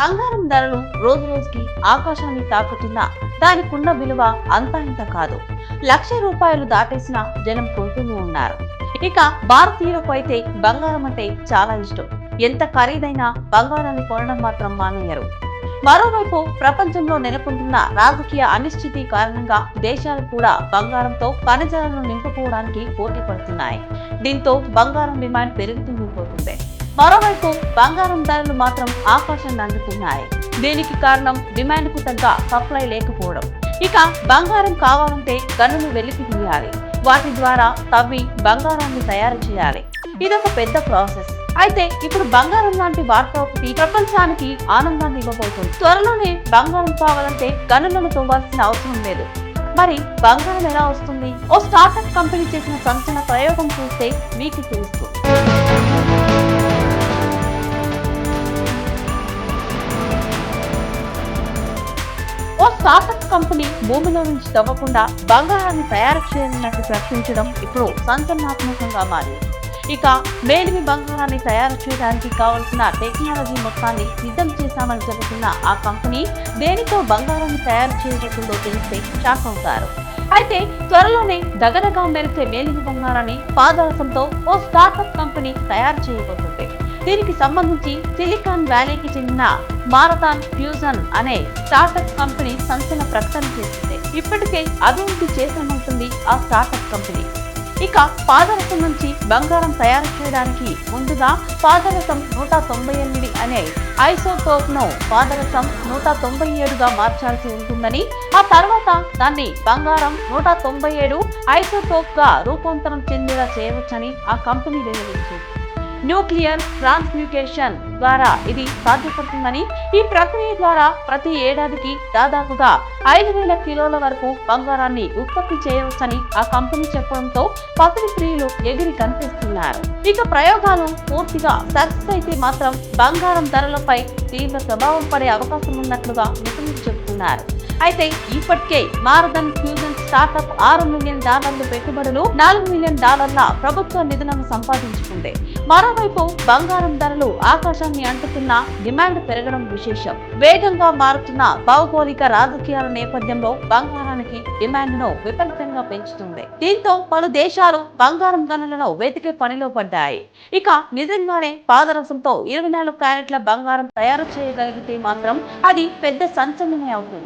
బంగారం ధరలు రోజు రోజుకి ఆకాశాన్ని తాకుతున్నా దానికున్న విలువ అంతా ఇంత కాదు. రూపాయలు దాటేసిన జనం కొంటూనే ఉన్నారు. ఇక భారతీయులకు అయితే బంగారం అంటే చాలా ఇష్టం. ఎంత ఖరీదైనా బంగారాన్ని కొనడం మాత్రం మానేయరు. మరోవైపు ప్రపంచంలో నెలకొంటున్న రాజకీయ అనిశ్చితి కారణంగా దేశాలు కూడా బంగారంతో ఖనిజాలను నింపుకోవడానికి పోటీ పడుతున్నాయి. దీంతో బంగారం డిమాండ్ పెరుగుతూ పోతుంది. మరోవైపు బంగారం ధరలు మాత్రం ఆకాశాన్ని అందుతున్నాయి. దీనికి కారణం డిమాండ్ కు తగ్గ సప్లై లేకపోవడం. ఇక బంగారం కావాలంటే గనులు వెలికి తీయాలి. వాటి ద్వారా తవ్వి బంగారాన్ని తయారు చేయాలి. ఇదొక పెద్ద ప్రాసెస్. అయితే ఇప్పుడు బంగారం లాంటి వార్త ఒకటి ప్రపంచానికి ఆనందాన్ని ఇవ్వబోతుంది. త్వరలోనే బంగారం కావాలంటే గనులను తవ్వాల్సిన అవసరం లేదు. మరి బంగారం ఎలా వస్తుంది? ఓ స్టార్టప్ కంపెనీ చేసిన సంచలన ప్రయోగం చూస్తే మీకు తెలుస్తుంది. ఓ స్టార్టప్ కంపెనీ భూమిలో నుంచి తవ్వకుండా బంగారాన్ని తయారు చేయాలన్నట్టు ప్రకటించడం ఇప్పుడు సంచలనాత్మకంగా మారింది. ఇక మేలిమి బంగారాన్ని తయారు చేయడానికి కావలసిన టెక్నాలజీ మొత్తాన్ని సిద్ధం చేశామని చెబుతున్న ఆ కంపెనీ దేనితో బంగారాన్ని తయారు చేయబోతుందో తెలిస్తే షాక్ అవుతారు. అయితే త్వరలోనే దగదగా మెరిసే మేలిమి బంగారాన్ని పాదరసంతో ఓ స్టార్టప్ కంపెనీ తయారు చేయబోతుంది. దీనికి సంబంధించి సిలికాన్ వ్యాలీకి చెందిన మారథాన్ ఫ్యూజన్ అనే స్టార్టప్ కంపెనీ సంచలన ప్రకటన చేసింది. ఇప్పటికే అభివృద్ధి చేసామంటుంది ఆ స్టార్టప్ కంపెనీ. ఇక పాదరసం నుంచి బంగారం తయారు చేయడానికి ముందుగా పాదరసం 198 అనే ఐసోటోప్ ను పాదరసం 197గా మార్చాల్సి ఉంటుందని, ఆ తర్వాత దాన్ని బంగారం 197 ఐసోటోప్ గా రూపాంతరం చెందేలా చేయవచ్చని ఆ కంపెనీ వెల్లడించింది. న్యూక్లియర్ ట్రాన్స్మ్యూటేషన్ ద్వారా ఇది సాధ్యపడుతుందని, ఈ ప్రక్రియ ద్వారా ప్రతి ఏడాదికి దాదాపుగా 5,000 కిలోల వరకు బంగారాన్ని ఉత్పత్తి చేయవచ్చని ఆ కంపెనీ చెప్పడంతో పసిడి ప్రియులు ఎగిరి కనిపిస్తున్నారు. ఇక ప్రయోగాలు పూర్తిగా సక్సెస్ అయితే మాత్రం బంగారం ధరలపై తీవ్ర ప్రభావం పడే అవకాశం ఉన్నట్లుగా నిపుణులు చెబుతున్నారు. అయితే ఇప్పటికే మారథాన్ ఫ్యూజన్ స్టార్టప్ $6 మిలియన్ పెట్టుబడులు, $4 మిలియన్ ప్రభుత్వ నిధులను సంపాదించుకుంది. మరోవైపు బంగారం ధరలు ఆకాశాన్ని అంటుతున్న డిమాండ్ పెరగడం విశేషం. వేగంగా మారుతున్న భౌగోళిక రాజకీయాల నేపథ్యంలో బంగారానికి డిమాండ్ ను విపరీతంగా పెంచుతుంది. దీంతో పలు దేశాలు బంగారం గనులను వెతికే పనిలో పడ్డాయి. ఇక నిజంగానే పాదరసంతో 24 క్యారెట్ల బంగారం తయారు చేయగలిగితే మాత్రం అది పెద్ద సంచలనమే అవుతుంది.